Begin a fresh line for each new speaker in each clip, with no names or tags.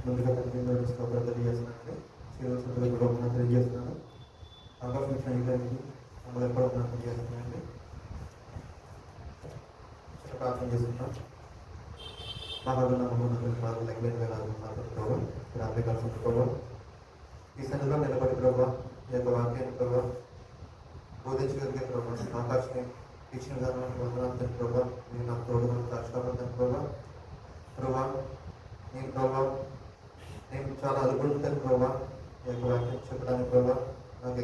ముందుగా తండ్రి స్తోత్రాలు తెలియజేస్తున్నానండి. శ్రీనివాసంలో కూడా ఉన్న తెలియజేస్తున్నాను. అవకాశం ఇచ్చిన ఇద్దరికి మమ్మల్ని ఎక్కడ ఉన్న తెలియజేస్తున్నానండి. ప్రార్థన చేస్తున్నాం. మా బాబు నమ్మకం బాగా లెక్కలేని వేలాలు మాట్లాడుకోవా రాత్రి కలిసి ప్రభావ ఈ సన్నిధిలో నిలబడి ప్రభావ ఈ యొక్క వాక్యాన్ని ప్రభావ బోధించగలిగే ప్రభావ అవకాశం ఇచ్చిన దాని వందనాలు ప్రభావ నేను నాకు తోడుగా కష్టపడతాను ప్రభావ నేను ప్రభావ నేను చాలా అనుకుంటాను ప్రభావ ఈ యొక్క వాక్యం చెప్పడానికి ప్రభావ నాకు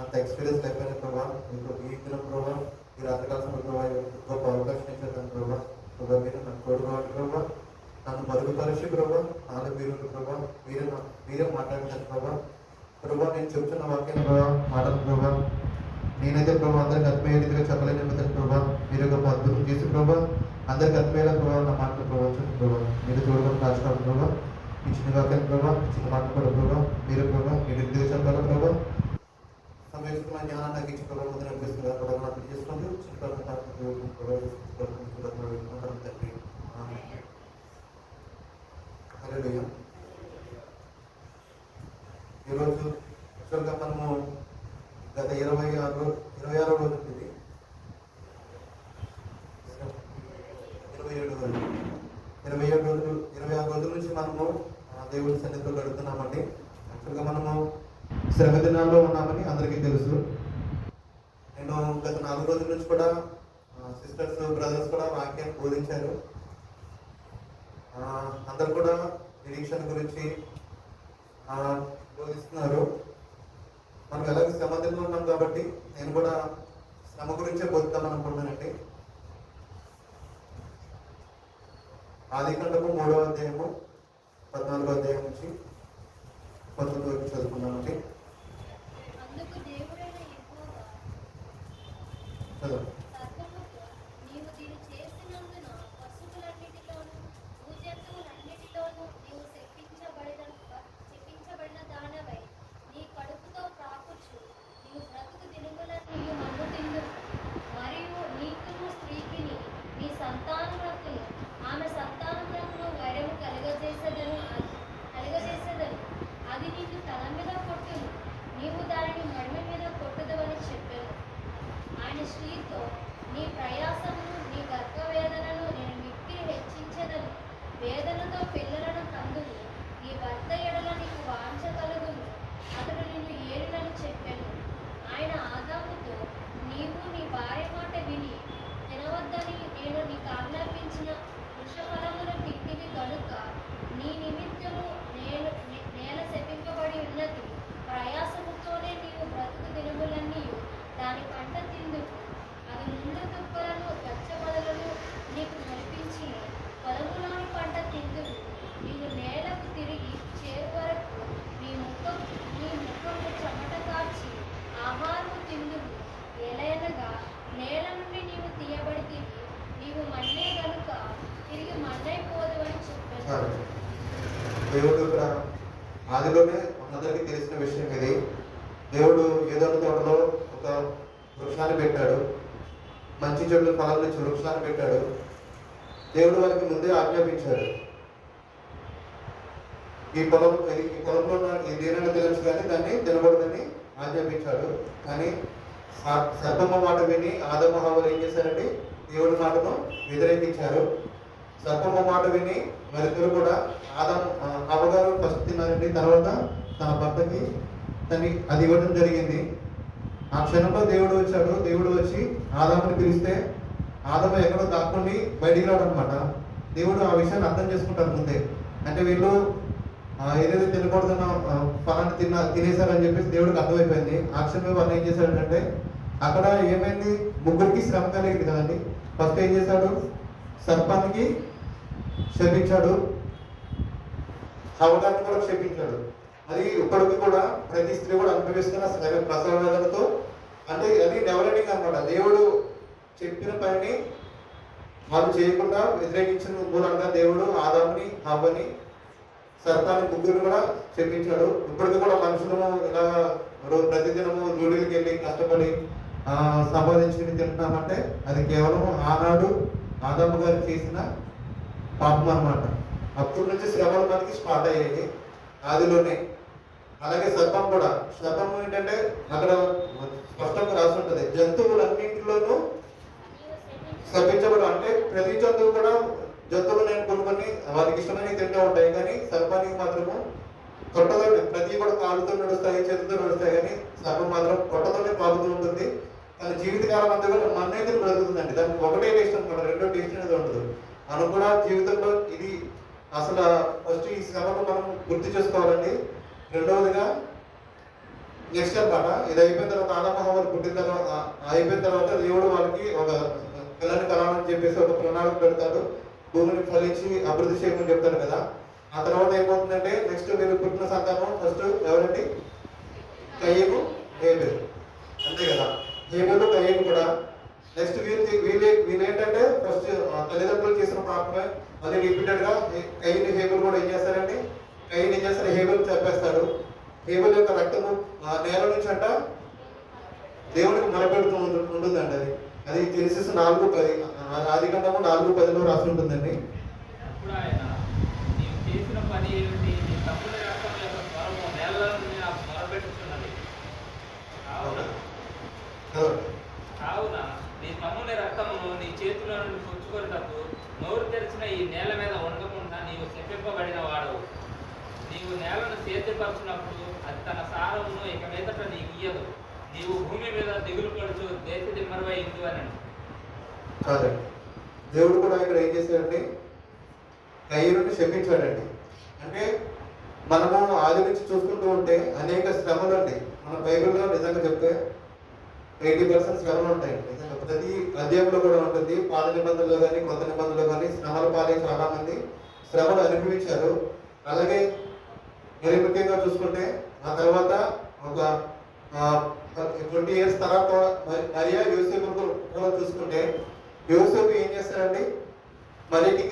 అంత ఎక్స్పీరియన్స్ లేకపోయినా ప్రభావ మీకు ఈ దినం ప్రభావ ఈ రాత్రికాల ప్రభావ గొప్ప అవకాశం ఇచ్చేదాన్ని ప్రభావ మీరు నాకు తోడుగా ప్రభావ నన్ను మరుగుపరిచి ప్రభావ నాలుగు మీరు ప్రభావ మీరే మాట్లాడతాను ప్రభావ నేను చెప్తున్న వాక్యం ప్రభావ మాటలు ప్రభావ నేనైతే ప్రభావ అందరికి అర్థమయ్యే రీతిగా చెప్పలేని ప్రభావ మీరు ఒక అద్భుతం చేసి ప్రభావ అందరికి అర్థమయ్యేలా ప్రభావ నా మాటలు ప్రభావ మీరు తోడుగా కాచుకోవాలి ప్రభావ ఇచ్చిన వాక్యం ప్రభావ ఇచ్చిన మాట కూడా ప్రభావ మీరు ప్రభావ మీరు రీతిగా చెప్పాలి ప్రభావ సమయస్కున్న జ్ఞానాన్ని నాకు ఇచ్చిన ప్రభావ ముందు నడిపిస్తున్నారు ప్రభావ నాకు చేసుకోండి తండ్రి హల్లెలూయా. ఈరోజు యాక్చువల్గా మనము గత 26 రోజులు ఇది 26 రోజుల నుంచి మనము దేవుడి సన్నిధిలో గడుపుతున్నామండి. యాక్చువల్గా మనము శ్రమ దినాల్లో ఉన్నామని అందరికీ తెలుసు. నేను గత 4 రోజుల నుంచి కూడా సిస్టర్స్ బ్రదర్స్ కూడా వాక్యాన్ని బోధించారు. అందరు కూడా నిరీక్షణ గురించి బోధిస్తున్నారు. మనం ఎలాగో శ్రమ దినంలో ఉన్నాం కాబట్టి నేను కూడా శ్రమ గురించే బోధిద్దామని అనుకుంటున్నానండి. ఆదికాండము 3వ అధ్యాయము 14వ అధ్యాయం నుంచి 19 వరకు చదువుకున్నామండి. చదువు. దేవుడు ఇక్కడ ఆదిలోనే మనందరికీ తెలిసిన విషయం ఇది. దేవుడు ఏదైనా తోటలో ఒక వృక్షాన్ని పెట్టాడు, మంచి చెట్లు ఫలాలు ఇచ్చే వృక్షాన్ని పెట్టాడు. దేవుడు వారికి ముందే ఆజ్ఞాపించాడు, ఈ పొలంలో దేనైనా తినచ్చు కానీ దాన్ని తినబడదని ఆజ్ఞాపించాడు. కానీ సర్పమ్మ మాట విని ఆదమ హవ్వలు ఏం చేశారండి? దేవుడి మాటను వ్యతిరేకించారు. సర్పమ్మ మాట విని మరిద్దరు కూడా హవ్వగారు ఫస్ట్ తిన్నారండి. తర్వాత తన భర్తకి అది ఇవ్వడం జరిగింది. ఆ క్షణంలో దేవుడు వచ్చాడు. దేవుడు వచ్చి ఆదాముని పిలిస్తే ఆదాము ఎక్కడో దాక్కుండి బయటికి రావడం అనమాట. దేవుడు ఆ విషయాన్ని అర్థం చేసుకుంటారు ముందే. అంటే వీళ్ళు ఏదైతే తినకూడదన్న ఫలాన్ని తినేశారని చెప్పేసి దేవుడికి అర్థమైపోయింది. ఆ క్షణంలో వాళ్ళు ఏం చేశాడంటే అక్కడ ఏమైంది? ముగ్గురికి శ్రమ కలిగింది కదండి. ఫస్ట్ ఏం చేశాడు? సర్పానికి క్షమించాడు, హవ్వగారిని కూడా క్షమించాడు. అది ఇప్పటికి కూడా ప్రతి స్త్రీ కూడా అనుభవిస్తున్న ప్రసవ వేదనతో, అంటే అది నెవర్ ఎండింగ్ అనమాట. దేవుడు చెప్పిన పనిని వాళ్ళు చేయకుండా వ్యతిరేకించిన మూలంగా దేవుడు ఆదాముని హవ్వని సర్పాన్ని ముగ్గురు కూడా క్షమించాడు. ఇప్పటికి కూడా మనుషులు ఇలా ప్రతిదినము రూఢీలకి వెళ్ళి కష్టపడి సంపాదించుకుని తింటున్నామంటే అది కేవలం ఆనాడు ఆదాము గారు చేసిన పాపం అనమాట. అప్పటి నుంచి శ్రమలు మనకి స్టార్ట్ అయ్యాయి ఆదిలోనే. అలాగే సర్పం కూడా, సర్పం ఏంటంటే అక్కడ స్పష్టంగా రాసి ఉంటుంది, జంతువులన్నింటిలోనూ శపించబడు. అంటే ప్రతి జంతువు కూడా, జంతువులు నేను కొన్ని వారికి ఇష్టమైన తింటూ ఉంటాయి, కానీ సర్పానికి మాత్రము కొట్టతోనే, ప్రతి కూడా కాళ్ళతో నడుస్తాయి, చేతులతో నడుస్తాయి, కానీ సర్పం మాత్రం కొట్టతోనే పాకుతూ ఉంటుంది. తన జీవితకాలం అంతా కూడా మన్నైతే బ్రతుకుతుందండి. దానికి ఒకటే టేస్ట్ అనమాట, రెండో టేస్ట్ అనేది ఉండదు. మనం కూడా జీవితంలో ఇది అసలు ఫస్ట్ ఈ శ్రమను మనం గుర్తు చేసుకోవాలండి. రెండవదిగా నెక్స్ట్ అనమాట, ఇది అయిపోయిన తర్వాత ఆదామహవ్వలు పుట్టిన తర్వాత అయిపోయిన తర్వాత దేవుడు వాళ్ళకి ఒక పిల్లని కలాలని చెప్పేసి ఒక ప్రణాళిక పెడతాడు. భూమిని ఫలించి అభివృద్ధి చేయమని చెప్తాడు కదా. ఆ తర్వాత ఏమవుతుందంటే నెక్స్ట్ వీళ్ళు పుట్టిన సంతానం ఫస్ట్ ఎవరండి? కయ్యను, హేబెలు, అంతే కదా. హేబెలు, కయ్యను కూడా నెక్స్ట్ వీళ్ళు ఏంటంటే ఫస్ట్ తల్లిదండ్రులు చేసిన పాపమే మళ్ళీ రిపీటెడ్ గా కయ్యని, హేబెలు కూడా ఏం చేస్తారండి? కయ్యని ఏం చేస్తారు? హేబెలు చంపేస్తాడు. హేబెలు యొక్క రక్తము నేల నుంచి అంట దేవుడికి మొరపెడుతూ ఉంటుందండి. అది జెనసిస్ 4:10, ఆదికాండము 4:10లో రాసి ఉంటుందండి.
కావున నీ తమ్ముని రక్తమును నీ చేతిలో నుండి పుచ్చుకొనుటకు నోరు తెరిచిన ఈ నేల మీద ఉండకుండా నీవు శపింపబడిన వాడవు. నీవు నేలను సేద్యపరచునప్పుడు అది తన సారమును ఇక మీదట నీకు ఇయ్యదు. నీవు భూమి మీద దిగులు పడుచు దేశ దిమ్మరవై ఇందు అని.
కాదండి, దేవుడు కూడా ఇక్కడ ఏం చేశాడండి? కయ్యూరుని శపించాడండి. అంటే మనము ఆది నుంచి చూసుకుంటూ ఉంటే అనేక శ్రమలు అండి. మన బైబిల్లో నిజంగా చెప్తే 80% శ్రమలు ఉంటాయండి. నిజంగా ప్రతి అధ్యాయంలో కూడా ఉంటుంది. పాత నిబంధనలో కానీ కొత్త నిబంధనలో కానీ శ్రమల పాలై చాలా మంది శ్రమలు అనుభవించారు. అలాగే మరి ముఖ్యంగా చూసుకుంటే ఆ తర్వాత ఒక 20 years తర్వాత మరియా యోసేపు కూడా చూసుకుంటే, యోసేపు ఏం చేస్తారండి? మరికి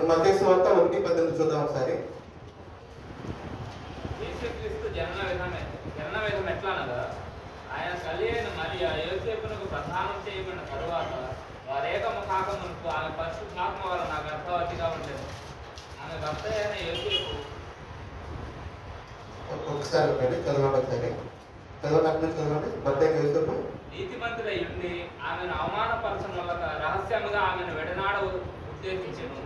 మత్తయి సువార్త 1:18 చూద్దాం ఒకసారి.
జనన విధం ఎట్లా అనగా, ఆయన తల్లి అయిన మరియా యోసేపునకు ప్రదానం చేయబడిన తరువాత వారేకమ కాకమునకు ఆమె పరిశుద్ధాత్మ వలన గర్భవతిగా ఉండేది. ఆమె భర్త అయిన యోసేపు
ఒకసారి చదవండి. భర్త అయిన యోసేపు
నీతిమంతుడై ఉండి ఆమెను అవమానపరచడం వల్ల రహస్యముగా ఆమెను వెడనాడ ఉద్దేశించెను.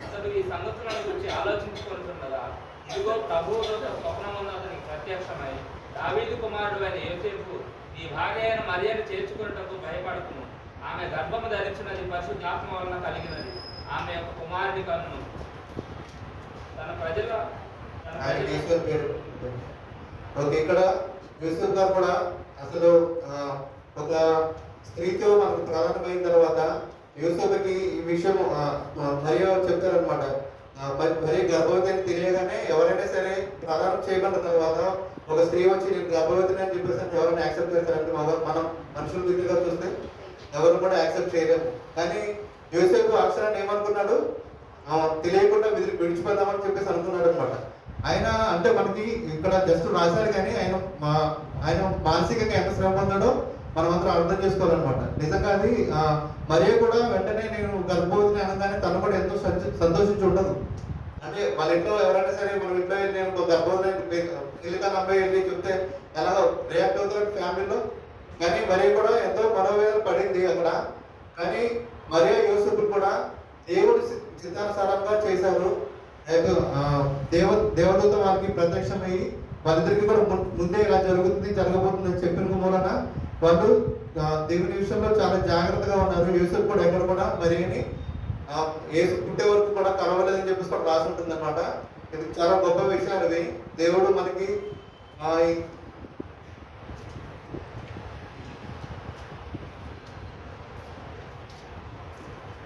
అతడు ఈ సంగతులను గురించి ఆలోచించుకుంటుండగా ఇదిగో ప్రభువు స్వప్నమున అతనికి ప్రత్యక్షమై, దావీదు కుమారుడు అయిన యోసేపు, నీ భార్య అయిన మరియను చేర్చుకున్నటకు భయపడుతును. ఆమె గర్భము ధరించినది పరిశుద్ధాత్మ వలన కలిగినది. ఆమె యొక్క కుమారుని కన్ను తన ప్రజల
ఇక్కడ యూసుఫ్ గారు కూడా అసలు ఒక స్త్రీతో మనకు ప్రధానమైన తర్వాత యూసుఫ్కి ఈ విషయం మరియు చెప్తారనమాట. మరి గర్భవతి అని తెలియగానే ఎవరైనా సరే ప్రదానం చేయబడిన తర్వాత ఒక స్త్రీ వచ్చి నేను గర్భవతిని అని చెప్పేసి ఎవరైనా యాక్సెప్ట్ చేస్తారంటే మనం మనుషుల దగ్గరగా చూస్తే ఎవరు కూడా యాక్సెప్ట్ చేయలేము. కానీ యోసేపు అక్షరాన్ని ఏమనుకున్నాడు? తెలియకుండా విడిచిపోదామని చెప్పేసి అనుకున్నాడు అనమాట. ఆయన అంటే మనకి ఇక్కడ జస్ట్ రాశాడు, కానీ ఆయన మానసికంగా ఎంత శ్రమ పొందాడో మనం అందరం అర్థం చేసుకోవాలన్నమాట. నిజంగా అది మరియ కూడా వెంటనే నేను గర్భవతిని అనగానే తను కూడా ఎంతో సంతోషించి ఉండదు. అంటే వాళ్ళ ఇంట్లో ఎవరైనా సరే మన ఇంట్లో నేను గర్భవతిని పెళ్లిగా అబ్బాయి వెళ్ళి చెప్తే ఎలా రియాక్ట్ అవుతారు ఫ్యామిలీలో. కానీ మరియ కూడా ఎంతో మనోవేదన పడింది అక్కడ. కానీ మరియ యోసేపులు కూడా దేవుడు చిత్తానుసారంగా చేశారు. దేవదూత వాళ్ళకి ప్రత్యక్షమయ్యి వాళ్ళిద్దరికి కూడా ముందే ఇలా జరగబోతుంది అని చెప్పిన మూలన వాళ్ళు దేవుని విషయంలో చాలా జాగ్రత్తగా ఉన్నారు. యూసుఫ్ కూడా ఎక్కడ కూడా మరియని యేసు పుట్టే వరకు కూడా కలవలేదని చెప్పేసి కూడా రాసి ఉంటుంది అనమాట. ఇది చాలా గొప్ప విషయాలు ఇవి. దేవుడు మనకి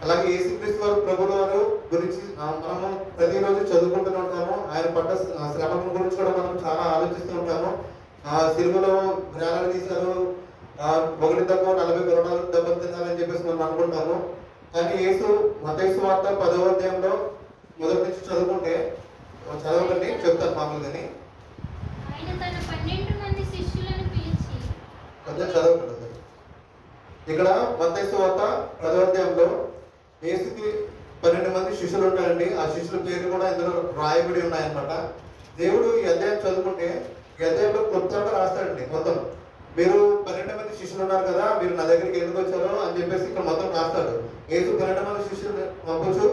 అలాగే యేసుక్రీస్తు వారు ప్రభువుల వారు గురించి మనము ప్రతిరోజు చదువుకుంటూ ఉంటాము. ఆయన పడ్డ శ్రమల గురించి కూడా మనం చాలా ఆలోచిస్తూ ఉంటాము. సిలువలో జ్ఞానాలు తీశారు, 1 40 కరోనాలు దెబ్బలు తిన్నారని చెప్పేసి మనం అనుకుంటాము. కానీ యేసు మత్తయి సువార్త 10వ అధ్యాయంలో మొదటి నుంచి చదువుకుంటే చదవకండి, చెప్తాను మామూలుగాని. చదవకండి. ఇక్కడ మత్తయి సువార్త 10వ అధ్యాయంలో యేసుకి 12 మంది శిష్యులు ఉంటారండి. ఆ శిష్యుల పేర్లు కూడా ఇందులో రాయబడి ఉన్నాయన్నమాట. దేవుడు ఈ అధ్యాయం చదువుకుంటే ఈ అధ్యాయంలో క్లుప్తంగా రాస్తాడండి. మొత్తం మీరు 12 మంది శిష్యులు ఉన్నారు కదా, మీరు నా దగ్గరికి ఎందుకు వచ్చారో అని చెప్పేసి ఇక్కడ మొత్తం రాస్తాడు. యేసు 12 మంది శిష్యులు పంపుచు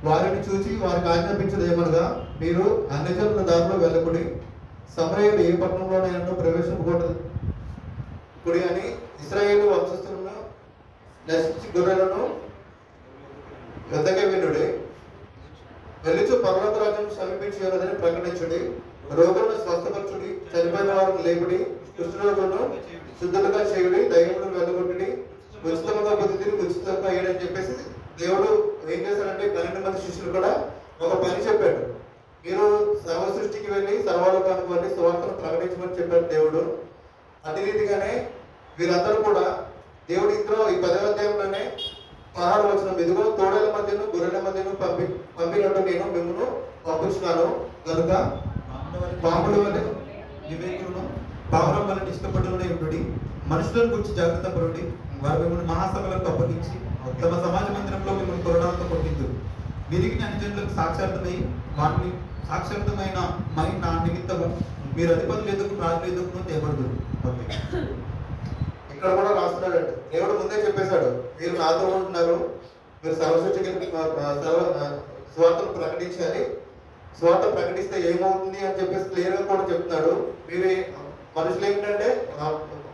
వారిని చూచి వారికి ఆజ్ఞాపించదు ఏమనగా, మీరు అన్యజనుల దారిలో వెళ్ళకుడి, సమరయులు ఏ పట్టణంలోనైనా ప్రవేశించకూడదు కుడి అని ఇశ్రాయేలు వంశస్థులను నశించి గొర్రెలను వెతకే వినుడి, వెళ్ళుచు పరలోక రాజ్యం సమీపించి ఉన్నదని ప్రకటించుడి, రోగులను స్వస్థపరచుడి, చనిపోయిన వారిని లేపుడి, కుష్ఠరోగులను శుద్ధులుగా చేయుడి, దయ్యములను వెళ్ళగొట్టుడి, ఉచితంగా బుద్ధి ఉచితంగా వేయడని చెప్పేసి దేవుడు ఏం చేశాడంటే 12 మంది శిష్యులు కూడా ఒక పని చెప్పాడు. మీరు సర్వ సృష్టికి వెళ్ళి సర్వలోకానికి వెళ్ళి సువార్తను ప్రకటించమని చెప్పాడు దేవుడు. అదే రీతిగానే వీరందరూ కూడా దేవుడి ఇంట్లో ఈ 10వ అధ్యాయంలోనే 16వ వచనం, ఇదిగో తోడేల మధ్యను గొర్రెల మధ్యను పంపినట్టు నేను మిమ్మల్ని పంపించున్నాను కనుక పాముల వల్ల వివేకులను పావురం వల్ల నిష్కపట్టులనే ఉండుడి, మనుషులను గురించి జాగ్రత్త పడుడి, వారు మిమ్మల్ని మహాసభలకు అప్పగించి తమ సమాజ మందిరంలో మిమ్మల్ని కొరడాలతో కొట్టిందురు, విరిగిన అన్యజనులకు సాక్షార్థమై వాటిని సాక్షార్థమైన నా నిమిత్తము మీరు అధిపతులు ఎదుగు రాజులు ఎదుగు తేబడుదురు. ఓకే, ఇక్కడ కూడా రాస్తున్నాడండి. దేవుడు ముందే చెప్పేశాడు, మీరు నాతో ఉంటున్నారు, మీరు సర్వసృష్టికి స్వార్థను ప్రకటించాలి, స్వార్థ ప్రకటిస్తే ఏమవుతుంది అని చెప్పేసి క్లియర్గా కూడా చెప్తున్నాడు. మీరు మనుషులు ఏంటంటే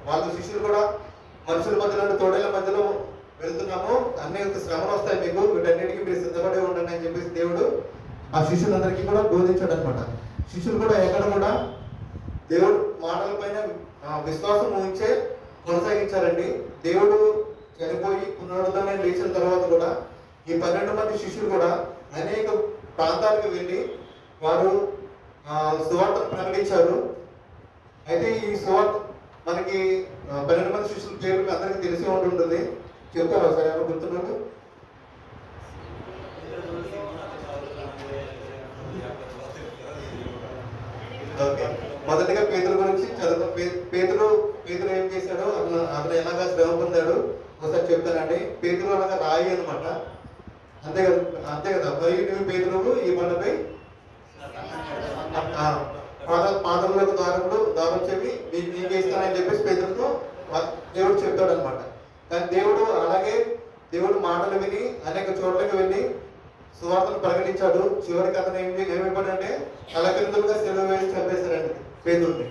వాళ్ళ శిష్యులు కూడా మనుషుల మధ్యలో తోడేళ్ల మధ్యలో వెళ్తున్నాము, అన్ని శ్రమలు వస్తాయి మీకు, వీటన్నిటికీ మీరు సిద్ధపడి ఉండండి అని చెప్పేసి దేవుడు ఆ శిష్యులందరికీ కూడా బోధించాడు అనమాట. శిష్యులు కూడా ఎక్కడ కూడా దేవుడు మాటల పైన విశ్వాసం ఉంచే కొనసాగించారండి. దేవుడు చనిపోయి పునరుద్ధరణ లేచిన తర్వాత కూడా ఈ 12 మంది శిష్యులు కూడా అనేక ప్రాంతాలకు వెళ్ళి వారు సువార్తను ప్రకటించారు. అయితే ఈ సువార్త మనకి 12 మంది శిష్యుల పేరు అందరికీ తెలిసి ఉంటుంది. చెప్తారా సార్ ఏమైనా గుర్తున్నారు? ఓకే, మొదటిగా పేతురు గురించి చదువు. పేతురు ఏం చేశాడో అతను ఎలాగా శ్రమ పొందాడు ఒకసారి చెప్తానండి. పేతురు అనగా రాయి అనమాట. అంతే కదా. మరియు నువ్వు పేతురు ఈ బండపై పాదములకు దారం చెప్పి నీకు ఇస్తానని చెప్పేసి పేతురుతో దేవుడు చెప్తాడు అనమాట. కానీ దేవుడు మాటలు విని అనేక చోట్లకి వెళ్ళి సువార్తను ప్రకటించాడు. చివరికి అతను ఏమైపోయాడంటే తలకిందులుగా సెలవు వేసి చంపేశారండి పేతురుని.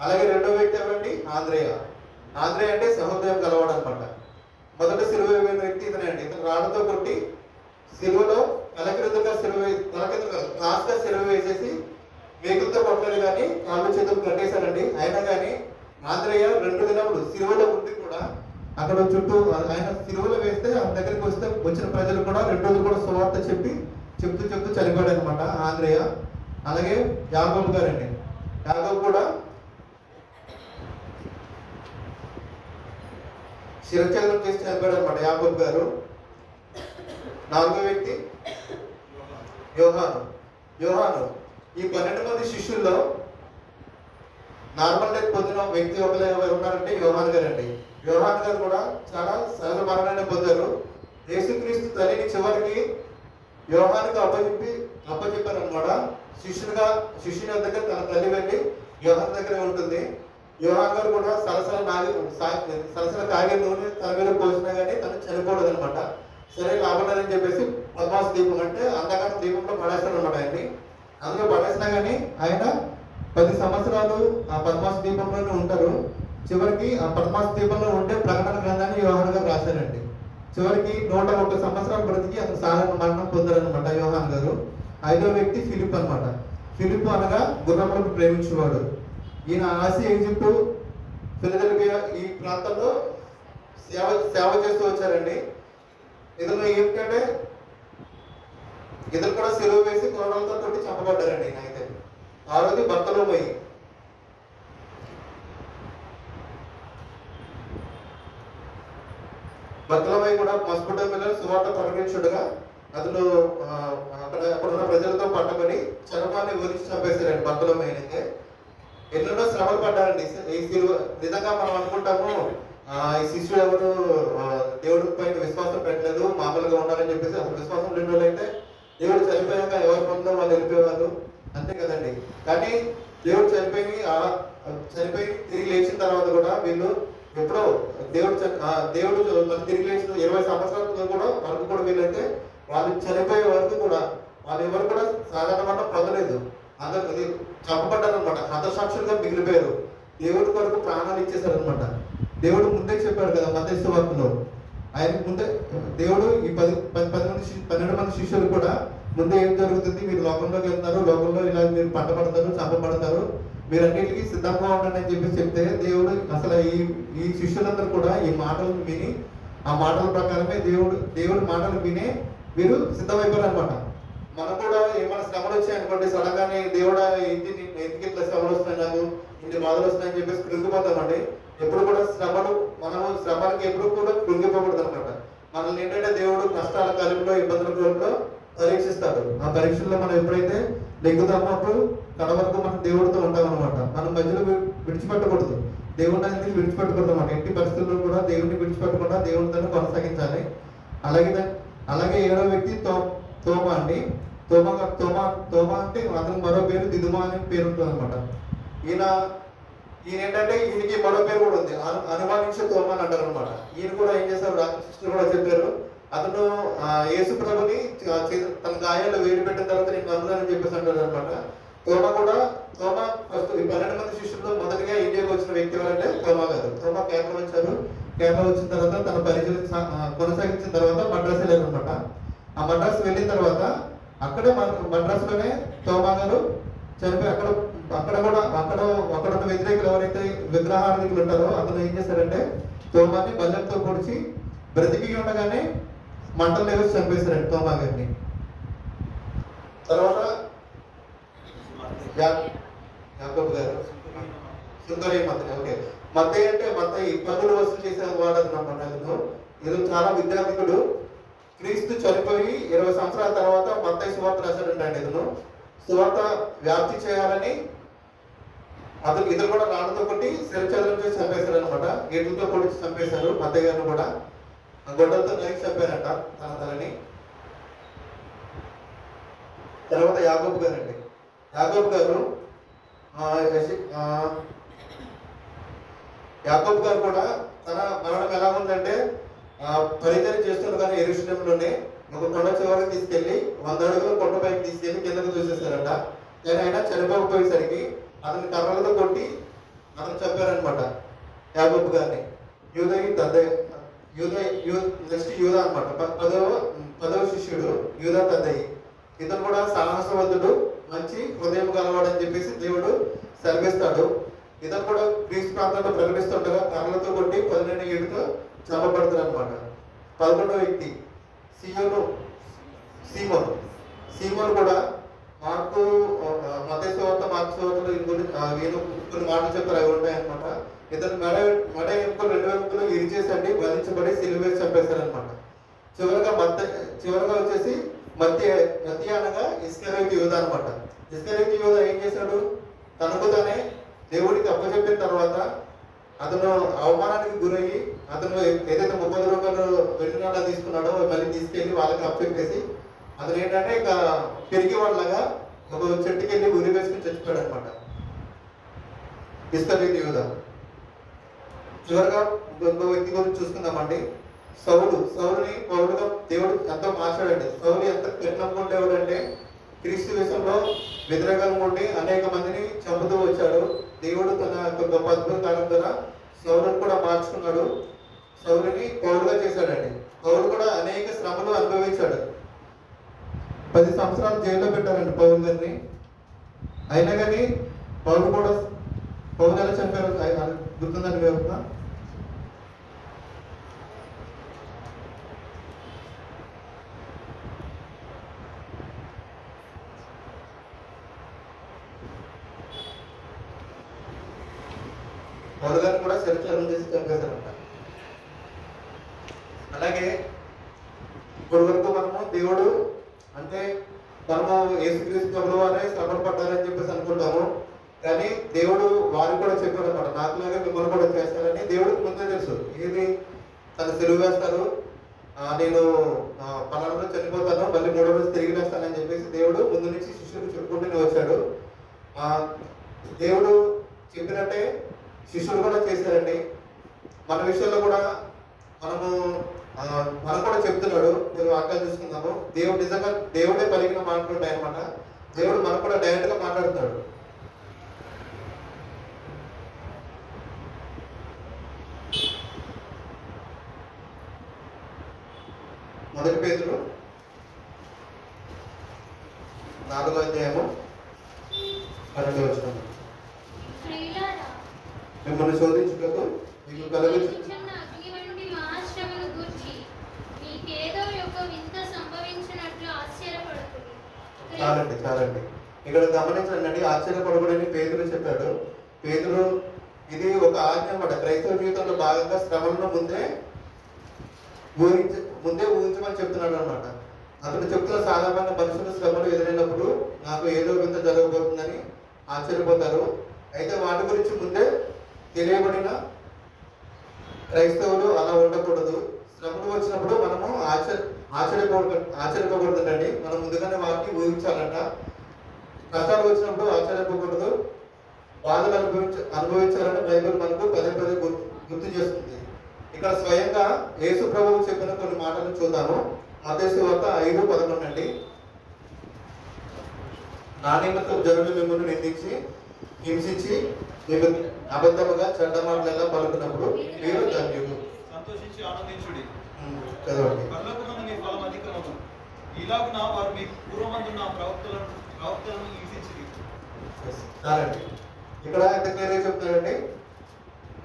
అలాగే రెండో వ్యక్తి ఎవరండి? ఆంద్రేయ అంటే సహోదయం గలవాడు అనమాట. మొదట సిలువ వేసిన వ్యక్తి ఇతనే అండి. ఇతను రాళ్ళతో కొట్టి సిలువలో తలకిందులుగా లాస్ట్గా సెలవు వేసేసి వేగులతో కొట్టలేదు కానీ కాళ్ళు చేతులు కట్టేశారండి. అయినా కానీ ఆంద్రేయ 2 దినములు సిలువలో ఉండి కూడా అక్కడ చుట్టూ ఆయన సిలువలో వేస్తే ఆయన దగ్గరికి వచ్చిన ప్రజలు కూడా 2 రోజులు కూడా సువార్త చెప్తూ చనిపోయాడు అనమాట ఆంద్రేయ. అలాగే యాకోబు గారండి. యాకోబు కూడా శిరఛేదనం చేసి చనిపోయాడు అనమాట యాకోబు గారు. 4వ వ్యక్తి యోహాను. ఈ 12 మంది శిష్యుల్లో నార్మల్ డెత్ పొందిన వ్యక్తి ఒకరు ఎవరు ఉన్నారంటే యోహాన్ గారు అండి. యోహాన్ గారు కూడా చాలా సహజ మరణాన్ని పొందారు. యేసుక్రీస్తు తల్లిని చివరికి యోహానికి అప్పచెప్పారు అనమాట. శిష్యుని దగ్గర తన తల్లి వెళ్ళి యోహాన్ దగ్గర ఉంటుంది. యోహాన్ గారు కూడా సలసల కాగే నూనె తన మీద పోసినా కానీ తను చనిపోలేదు అనమాట. సరే లాభలేదని చెప్పేసి పద్మాస దీపం అంటే అంధకార దీపంలో పడేస్తాడు అనమాట ఆయన్ని. అందులో పడేసినా కానీ ఆయన 10 సంవత్సరాలు ఆ పద్మాస దీపంలోనే ఉంటారు. చివరికి ఆ పద్మాస దీపంలో ఉండే ప్రకటన గ్రంథాన్ని యోహాన్ గారు రాశారండి. చివరికి 101 సంవత్సరాలు బ్రతికి అతను సాధారణ మరణం పొందారనమాట యోహాన్ గారు. 5వ వ్యక్తి ఫిలిప్ అనమాట. ఫిలిప్ అనగా గుర్రములను ప్రేమించేవాడు. ఈయన ఆసియా, ఈజిప్టు, ఫిలదెల్ఫియా ఈ ప్రాంతంలో సేవ చేస్తూ వచ్చారండి. ఇతను ఏమిటంటే ఇతను కూడా సెలవు వేసి కొరడాలతో కొట్టి చంపబడ్డారండి. అయితే 6వది బర్తలోమయి. బర్తలోమయి కూడా మెసొపొతామియాలో సువార్త ప్రకటించుడుగా అతను అక్కడున్న ప్రజలతో పట్టబడి చర్మాన్ని ఊరించి చంపేశారండి బర్తలోమయి. అయితే ఎన్నెన్నో శ్రమలు పడ్డారండి. ఈ నిజంగా మనం అనుకుంటాము ఈ శిష్యుడు ఎవరు దేవుడి పైన విశ్వాసం పెట్టలేదు, మామూలుగా ఉండాలని చెప్పేసి అసలు విశ్వాసం లేని వాళ్ళు అయితే దేవుడు చనిపోయాక ఎవరి పనుల్లో వాళ్ళు వెళ్ళిపోయేవారు, అంతే కదండి. కానీ దేవుడు చనిపోయి తిరిగి లేచిన తర్వాత కూడా వీళ్ళు ఎప్పుడో దేవుడు మళ్ళీ తిరిగి లేచిన 20 సంవత్సరాల కూడా వరకు కూడా వీళ్ళైతే వాళ్ళు చనిపోయే వరకు కూడా వాళ్ళు ఎవరు కూడా సాధారణ పొందలేదు. అందరు అది చంపబడ్డారు అనమాట, హతసాక్షులుగా మిగిలిపోయారు. దేవుడి కొరకు ప్రాణాలు ఇచ్చేశారు అనమాట. దేవుడు ముందే చెప్పాడు కదా మత్తయి సువార్తలో, ఆయనకు ముందే దేవుడు ఈ 12 మంది శిష్యులు కూడా ముందే ఏం జరుగుతుంది, మీరు లోకంలోకి వెళ్తారు, లోకంలో ఇలా మీరు పట్టబడతారు, చంపబడతారు, మీరు అన్నిటికీ సిద్ధంగా ఉండండి అని చెప్పి చెప్తే దేవుడు అసలు ఈ శిష్యులందరూ కూడా ఈ మాటలను విని ఆ మాటల ప్రకారమే దేవుడి మాటలు విని మీరు సిద్ధమైపోయారు అనమాట. మనం కూడా ఏమైనా శ్రమలు వచ్చాయి అనుకోండి, సడన్ గానే దేవుడా ఎందుకు ఇట్లా శ్రమలు వస్తున్నాయి, నాకు ఇన్ని బాధలు వస్తున్నాయని చెప్పేసి కృంగిపోతామండి. ఎప్పుడు కూడా మనము శ్రమలకి ఎప్పుడు కూడా కృంగిపోకూడదు అనమాట. మనల్ని ఏంటంటే దేవుడు కష్టాల కాలంలో ఇబ్బందుల కాలంలో పరీక్షిస్తాడు. ఆ పరీక్షల్లో మనం ఎప్పుడైతే నెగ్గుతామో అప్పుడు కడ వరకు మనం దేవుడితో ఉంటాం అనమాట. మనం మధ్యలో విడిచిపెట్టకూడదు, దేవుడిని అనేది విడిచిపెట్టకూడదు అనమాట. ఎట్టి పరిస్థితుల్లో కూడా దేవుడిని విడిచిపెట్టకుండా దేవుడితో కొనసాగించాలి. అలాగే 7వ వ్యక్తి తోమా అండి. తోమా అంటే అతనికి మరో పేరు దిదుమా అనే పేరు ఉంటుంది అనమాట. ఈయన ఏంటంటే ఈయనకి మరో పేరు కూడా ఉంది, అనుమానించే తోమా అని అంటారు అనమాట. ఈయన కూడా ఏం చేశారు, రామకృష్ణుడు కూడా చెప్పారు, అతను యేసు ప్రభుని తన గాయాల్లో వేడి పెట్టిన తర్వాత నేను నమ్ముతానని చెప్పేసి అంటారు అనమాట. తోమా ఫస్ట్ ఈ 12 మంది శిష్యుల్లో మొదటిగా ఇండియాకి వచ్చిన వ్యక్తి ఎవరంటే తోమా గారు. తోమా కేరళ వచ్చారు. కేరళ వచ్చిన తర్వాత తన పరిచయం కొనసాగించిన తర్వాత మద్రాసు వెళ్ళారు అనమాట. ఆ మద్రాసు వెళ్ళిన తర్వాత అక్కడే మద్రాసులోనే తోమా గారు చనిపోయి అక్కడ ఉన్న వ్యతిరేకులు ఎవరైతే విగ్రహార్థికులు ఉంటారో అతను ఏం చేశారంటే తోమాని బల్లెంతో పొడిచి బ్రతికి ఉండగానే మంటలు వేసి చంపేశారండి తోమా గారిని. తర్వాత యాకోబు గారు సుందరయ్య మత్తయి. ఓకే, మత్తయి అంటే మత్తయి పన్నులు వసూలు చేసే వాడన్నమాట. ఇది చాలా విద్యార్థికుడు. క్రీస్తు చనిపోయి 20 సంవత్సరాల తర్వాత మత్తయి సువార్త రాశాడంటే ఇతను సువార్త వ్యాప్తి చేయాలని అతను ఇద్దరు కూడా రాళ్ళతో కొట్టి శిరఛేదనం చేసి చంపేశారు అనమాట. గేట్లతో కొట్టి చంపేశారు మత్తయి గారిని కూడా. గొడ్డలతో నరికి చంపారంట తన తలని. తర్వాత యాకోబు గారు అండి. యాకోబు గారు కూడా తన మరణం ఎలా ఉందంటే పరిచయం చేస్తుండగానే యెరూషలేములోనే ఒక కొండ చివరికి తీసుకెళ్లి 100 అడుగుల కొండ పైకి తీసుకెళ్లి కిందకు చూసేశారంట. కానీ ఆయన చనిపోకపోయేసరికి అతని కర్రలతో కొట్టి అతను చంపారనమాట యాకోబు గారిని. నెక్స్ట్ యూదా అనమాట, 10వ శిష్యుడు యూదా తద్దయి. ఇతను కూడా సాహసవంతుడు, మంచి హృదయం గలవాడని చెప్పేసి దేవుడు సెలవిస్తాడు. ఇతను కూడా గ్రీస్ ప్రాంతంలో ప్రకటిస్తుండగా కర్రలతో కొట్టి 12 ఏడుతో చంపబడతారు అనమాట. 11వ వ్యక్తి సీమోను కూడా మత్తయి సువార్త మార్కు సువార్తలో కొన్ని మాటలు చెప్తారు, అవి ఉంటాయి అనమాట. ఇతను మెడ ఎముకలు 2 ఎముకలు ఇరిచేసండి బంధించబడి సిలువ వేసి చంపేశారనమాట. చివరగా వచ్చేసి మత్తి అనగా ఇస్కరియోతు యూదా అనమాట. ఇస్కరియోతు యూదా ఏం చేశాడు, తనకు తానే దేవుడికి అప్పచెప్పిన తర్వాత అతను అవమానానికి గురయ్యి అతను ఏదైతే 30 రూపాయలు వెండినాడా తీసుకున్నాడో మళ్ళీ తీసుకెళ్ళి వాళ్ళకి అప్పచెప్పేసి అతను ఏంటంటే ఇక పెరిగి వాళ్ళగా ఒక చెట్టుకి వెళ్ళి ఉరి వేసుకుని చచ్చిపోయాడు అనమాట ఇస్కరియోతు యూదా. చివరిగా ఇంకో వ్యక్తి గురించి చూసుకుందామండి. సౌలుని పౌరుడుగా దేవుడు ఎంతో మార్చాడండి. సౌలు ఎంత కఠినంగా ఉండేవాడు అంటే క్రీస్తు విషయంలో వ్యతిరేకంగా ఉండి అనేక మందిని చంపుతూ వచ్చాడు. దేవుడు తన గొప్ప అద్భుత కాలం ద్వారా సౌలుని కూడా మార్చుకున్నాడు, సౌలుని పౌరుడుగా చేశాడండి. పౌరుడు కూడా అనేక శ్రమలు అనుభవించాడు. 10 సంవత్సరాలు జైల్లో పెట్టారండి పౌరు గారిని. అయినా కానీ పౌరు ఎలా చంపారు గుర్తుందండి వ్యవస్థ. పౌరు గారిని కూడా శిరఛేదనం చేసి చంపేశారంట. అలాగే ఇప్పుడు వరకు మనము దేవుడు అంటే మనము యేసుక్రీస్తు ప్రభువు వారే శ్రమలు పడ్డారని చెప్పేసి అనుకుంటాము. కానీ దేవుడు వారికి కూడా చెప్పాడు అనమాట, నాకులాగా మిమ్మల్ని కూడా చేస్తారని దేవుడికి ముందే తెలుసు. తను సెలవు వేస్తారు. నేను పలానా రోజు చనిపోతాను, మళ్ళీ 3వ రోజు తిరిగి వేస్తానని చెప్పేసి దేవుడు ముందు నుంచి శిష్యులకు చెప్పుకుంటూనే వచ్చాడు. దేవుడు చెప్పినట్టే శిష్యులు కూడా చేశారండి. మన విషయంలో కూడా మనం కూడా చెప్తున్నాడు. మీరు వాక్యాలు చూసుకుందాము. దేవుడు నిజంగా దేవుడే పలికిన మాట్లాడుతాయి అనమాట. దేవుడు మనకు కూడా డైరెక్ట్ గా మాట్లాడుతున్నాడు. మొదటి పేతురు 4వ అధ్యాయము 12వ వచనం. మిమ్మల్ని శోధించుటకు మీకు చాలండి. ఇక్కడ గమనించండి, ఆశ్చర్యపడకూడని పేతురు చెప్పాడు. పేతురు ఇది ఒక ఆజ్ఞ అన్నమాట. క్రైస్తవ జీవితంలో భాగంగా శ్రమలను ముందే ఊహించమని చెప్తున్నాడు అనమాట. అతను చెప్తున్న సాధారణ మనుషుల శ్రమలు ఎదురైనప్పుడు నాకు ఏదో వింత జరగబోతుందని ఆశ్చర్యపోతారు. అయితే వాటి గురించి ముందే తెలియబడిన క్రైస్తవులు అలా ఉండకూడదు. శ్రమలు వచ్చినప్పుడు మనము ఆశ్చర్యపోకూడదండి. మనం ముందుగానే వాటిని ఊహించాలంట. కష్టాలు వచ్చినప్పుడు ఆశ్చర్యపోకూడదు. బాధలు అనుభవించాలని బైబిల్ మనకు పదే పదే గుర్తు చేస్తుంది. ఇక్కడ స్వయంగా యేసు ప్రభువు చెప్పిన కొన్ని మాటలు చూద్దాము. మత్తయి సువార్త 5:11 అండి. నా నిమిత్తం జనులు మిమ్మల్ని నిందించి హింసించి మీకు అబద్ధముగా చెడ్డ మాటలు ఎలా పలుకున్నప్పుడు మీరు ధన్యులు.
సంతోషించి ఆనందించుడి.
చదవండి.
పరలోకమందు మీ ఫలం అధికమగును. ఇలాగున వారు మీ పూర్వమందున్న ప్రవక్తలను హింసించిరి.
చాలండి. ఇక్కడ ఎంత క్లియర్గా చెప్తున్నాడండి,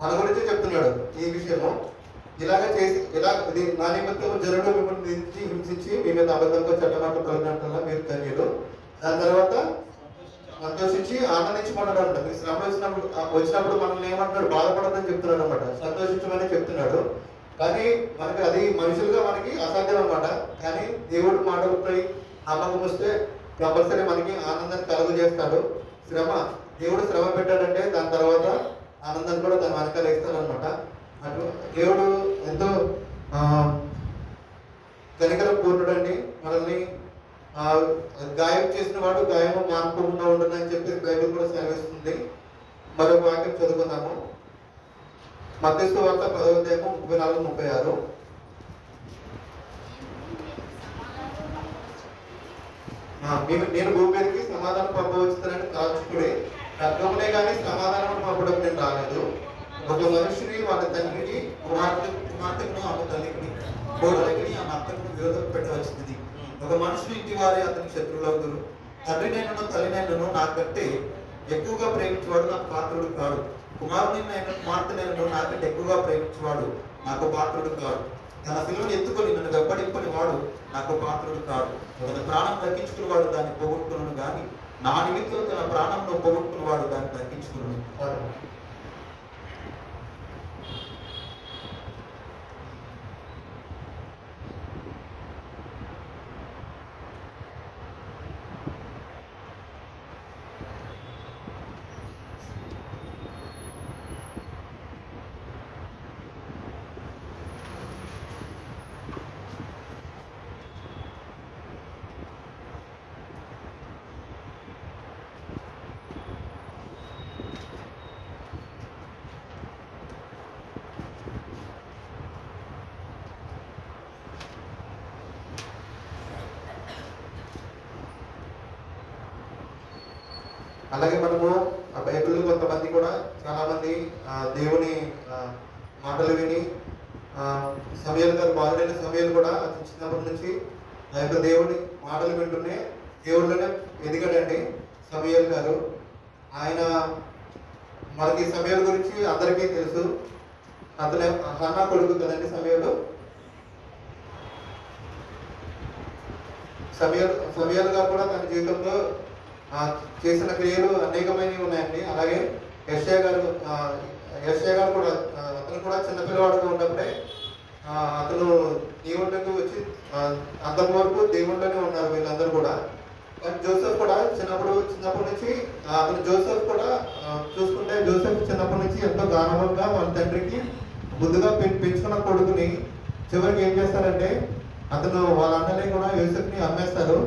మన గురించి చెప్తున్నాడు ఈ విషయము. ఇది నా నిమిత్తం జనులు మిమ్మల్ని హింసించి మీ మీద అబద్ధంగా చట్టమాటలు పలికినట్ల మీరు ధన్యులు. దాని తర్వాత సంతోషించి ఆనందించమన్నాడు అంట. మీ శ్రమ వచ్చినప్పుడు మనల్ని ఏమంటున్నాడు, బాధపడదని చెప్తున్నాడు అనమాట. సంతోషించమని చెప్తున్నాడు. కానీ మనకి అది మనుషులుగా మనకి అసాధ్యం అనమాట. కానీ దేవుడు మాటలపై నమ్మకం వస్తే కంపల్సరీ మనకి ఆనందాన్ని కలుగు చేస్తాడు. దేవుడు శ్రమ పెట్టాడంటే దాని తర్వాత ఆనందాన్ని కూడా తన వెనకాల ఇస్తాడనమాట. అటు దేవుడు ఎంతో కనికరం పూర్ణుడండి. మనల్ని గాయం చేసిన వాడు గాయము మానుకోకుండా ఉండదని చెప్పి బైబిల్ కూడా సెలవిస్తుంది. మరొక వాక్యం చదువుకుందాము. మత్తయి సువార్త 10వ అధ్యాయము 34-36. నేను భూమి మీదకి సమాధానం పంపవచ్చునని తలచుకుని ఖడ్గమునే కానీ సమాధానం పంపడం నేను రాలేదు. ఒక మనుషుని వాళ్ళ తండ్రికి కుమార్తెను ఆమె తల్లికి కోడలికి ఆమె అత్తకు విరోధం పెట్టవలసింది. ఒక మనుషుని ఇంటి వారి అతనికి శత్రువులవుతారు. తండ్రినైనను తల్లినైనను నాకంటే ఎక్కువగా ప్రేమించేవాడు నాకు పాత్రుడు కాడు. కుమార్తెనైనను నాకంటే ఎక్కువగా ప్రేమించేవాడు నాకు పాత్రుడు కాడు. తన పిల్లలను ఎత్తుకొని నన్ను వెంబడింపని వాడు నాకు పాత్రుడు కాడు. తన ప్రాణం దక్కించుకుని వాడు దాన్ని పోగొట్టుకున్నాను కానీ నా నిమిత్తం తన ప్రాణంలో పోగొట్టుకుని వాడు దాన్ని దక్కించుకున్నాను. అలాగే మనము ఆ బైబిల్లో కొంతమంది కూడా చాలా మంది దేవుని మాటలు విని సమయాలు గారు బాలుడైన సమయాలు కూడా చిన్నప్పటి నుంచి ఆ యొక్క దేవుని మాటలు వింటూనే దేవుళ్ళనే ఎదిగాడండి సమయాలు గారు. ఆయన మనకి సమయాల గురించి అందరికీ తెలుసు. అతను హన్నా కొడుకు కదండి సమయాలు. సమయాలు గారు కూడా తన జీవితంలో చేసిన క్రియలు అనేకమైనవి ఉన్నాయండి. అలాగే యెషయా గారు కూడా అతను కూడా చిన్నపిల్లవాడుగా ఉన్నప్పుడే అతను దేవుళ్ళకి వచ్చి అంతకు వరకు దేవుళ్ళనే ఉన్నారు వీళ్ళందరూ కూడా. కానీ జోసెఫ్ కూడా చిన్నప్పటి నుంచి అతను జోసెఫ్ కూడా చూసుకుంటే జోసెఫ్ చిన్నప్పటి నుంచి ఎంతో గానవంగా వాళ్ళ తండ్రికి ముందుగా పెంచుకున్న కొడుకుని చివరికి ఏం చేస్తారంటే అతను వాళ్ళ అన్నని కూడా యోసేపుని అమ్మేస్తారు.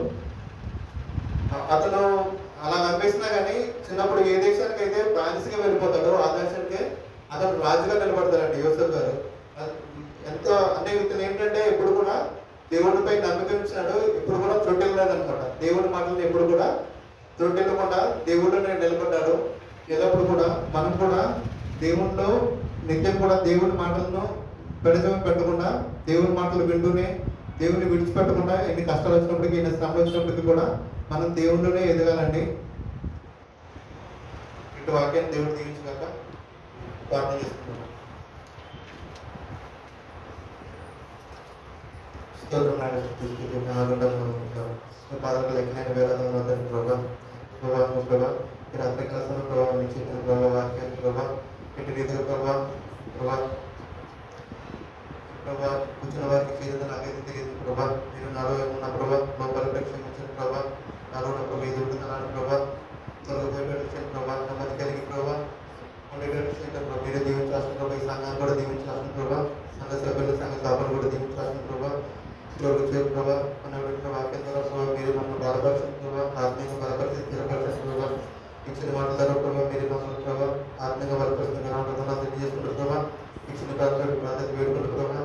అతను అలా అమ్మేసినా కానీ చిన్నప్పుడు ఏ దేశానికి అయితే బానిసగా వెళ్ళిపోతాడో ఆ దేశానికి అతను రాజుగా నిలబడతాడండి యోసేపు గారు. ఎంత అంటే ఇతను ఏంటంటే ఎప్పుడు కూడా దేవుడిపై నమ్మకం ఇచ్చినాడు, ఎప్పుడు కూడా త్రొట్టెలలేదనమాట. దేవుడి మాటలను ఎప్పుడు కూడా త్రొట్టెలకుండా దేవుడు నిలబడ్డాడు. ఎల్లప్పుడు కూడా మనం కూడా దేవుడిలో నిత్యం కూడా దేవుడి మాటలను పెడచం పెట్టకుండా దేవుడి మాటలు వింటూనే దేవుడిని విడిచిపెట్టకుండా ఎన్ని కష్టాలు వచ్చినప్పటికీ ఎన్ని శ్రమలు వచ్చినప్పటికీ కూడా మనం దేవుడిలోనే ఎదగాలండి. ఇటు వాక్యాన్ని దేవుడు దీవించగాక ప్రార్థన చేసుకుంటున్నాం. పాదకులు ఎక్కడైన వేరాధన ప్రభావ ప్రభావ రాత్రి కాలంలో ప్రభావం నిశ్చిత ప్రభావ వాక్యాన్ని ప్రభావ ఎట్టి రీతిగా ప్రభావ ప్రభావ కూర్చున్న వారికి చేయదు నాకైతే తెలియదు ప్రభా. నేను నాలో ఉన్న ప్రభా లోపల క్షమించిన ప్రభా, నాలో ప్రభావ ఎదుగుతున్నాను ప్రభా, త్వరగా ప్రభా, నమ్మది కలిగి ప్రభా ఉండేటట్టు ప్రభావ మీరే దీవించాల్సిన ప్రభావ, ఈ సంఘాన్ని కూడా దీవించాల్సిన ప్రభా, సంఘ సభ్యులు సంఘ స్థాపన కూడా దీవించాల్సిన ప్రభా, వచ్చే ప్రభా మన వాక్యం ద్వారా ప్రభావ మీరు మమ్మల్ని బలపరచిన ప్రభావ, ఆత్మీయంగా బలపరిచి స్థిరపరచిన ప్రభావ, ఇచ్చిన మాటల ద్వారా ప్రభావ మీరు మమ్మల్ని ప్రభావ ఆత్మీయంగా బలపరుస్తున్న చేసుకుంటారు ప్రభావ, ఇచ్చిన ప్రార్థన వేడుకున్న ప్రభావ